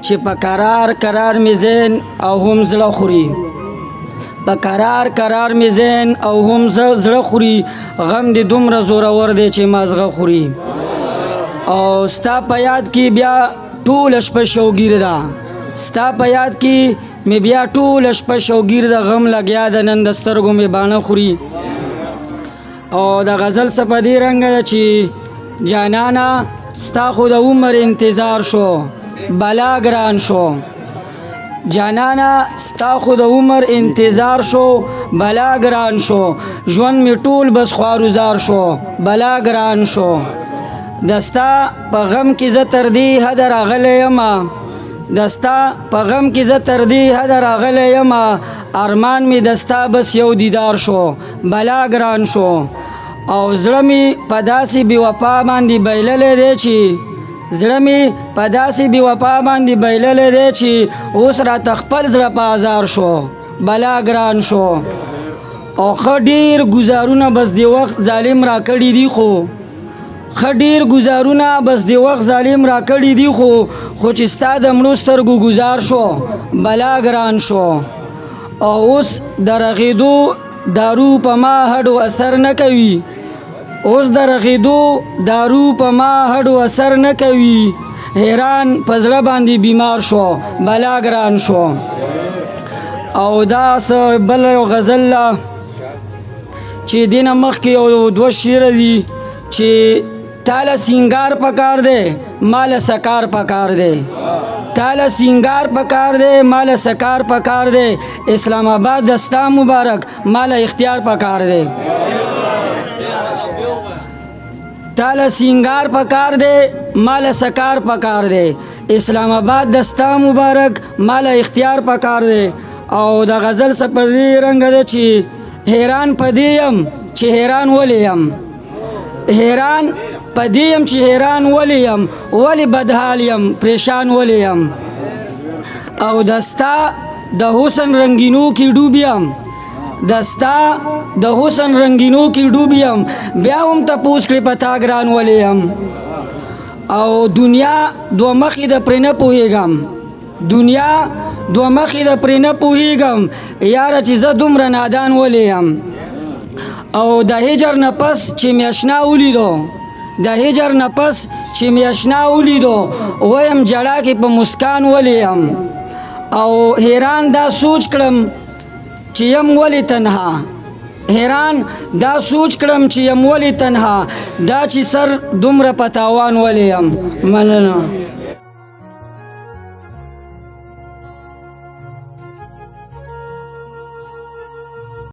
چې په قرار مې ذهن او هم زړه خوري، په قرار مې ذهن او هم زړه خوري، غم دې دومره زورور دی چې مازغه خوري. او ستا په یاد کې بیا ټوله شپه شوګیر ده، ستا په یاد کې مې بیا ټوله شپه شوګیر ده، غم لګیا ده نن د سترګو مې باڼه خوري. او د غزل څه په دې رنګ ده چې جانانه ستا خو د عمر انتظار شو بلا ګران شو، جانانه ستا خو د عمر انتظار شو بلا ګران شو، ژوند مې ټول بس خوارزار شو بلا ګران شو. دستا په غم کې زه تر دې حده راغلی یمه، دستا په غم کې زه تر دې حده راغلی یمه، ارمان مې دستا بس یو دیدار شو بلا ګران شو. او زړه مې په داسې بې وفا باندې بایللی دی چې زړه مې په داسې بې وفا باندې بایللی دی چې اوس راته خپل زړه په ازار شو بلا ګران شو. او ښه ډېر ګزارونه بس د وخت ظالم را کړي دي، ښه ډېر ګزارونه بس د وخت ظالم را کړي دي، خو چې ستا د مړو سترګو ګزار شو بلا ګران شو. او اوس د رغېدو دارو په ما هډو اثر نه کوي، اوس د رغېدو دارو په ما هډو اثر نه کوي، حیران په زړه باندې بیمار شو بلا ګران شو. او دا څه بل یو غزل چې دې نه مخکې یو دوه شعره دي چې تاله سینګار پکار دی مال سکار پکار دی، تاله سینګار پکار دی مال سکار پکار دی، اسلام آباد دستا مبارک مال اختیار پکار دی. تاله سینګار پکار دی مال سکار پکار دی، اسلام آباد دستا مبارک مال اختیار پکار دی. او د غزل څه په دې رنګ ده چې حیران په دې یم چې حیران ولې یم، حیران په دې یم چې حیران ولې یم، ولې بدحال یم پریشان ولې یم. او دستا د حسن رنگینو کې ډوب یم، دستا د حسن رنگینو کې ډوب یم، بیا هم تپوس کړې په تا ګران ولې یم. او دنیا دوه مخې د پرې نه پوهېږم، دنیا دوه مخې د پرې نه پوهېږم، یاره چې زه دومره نادان ولې یم. او د هجر نه پس چې مې اشنا ولیدو، د هجر نه پس چې مې اشنا ولیدو، ویم جړا کې په مسکان ولې یم. او حیران دا سوچ کړم چې یم ولې تنها، حیران دا سوچ کړم چې یم ولې تنها، دا چې سر دومره په تاوان ولې یم. مننه.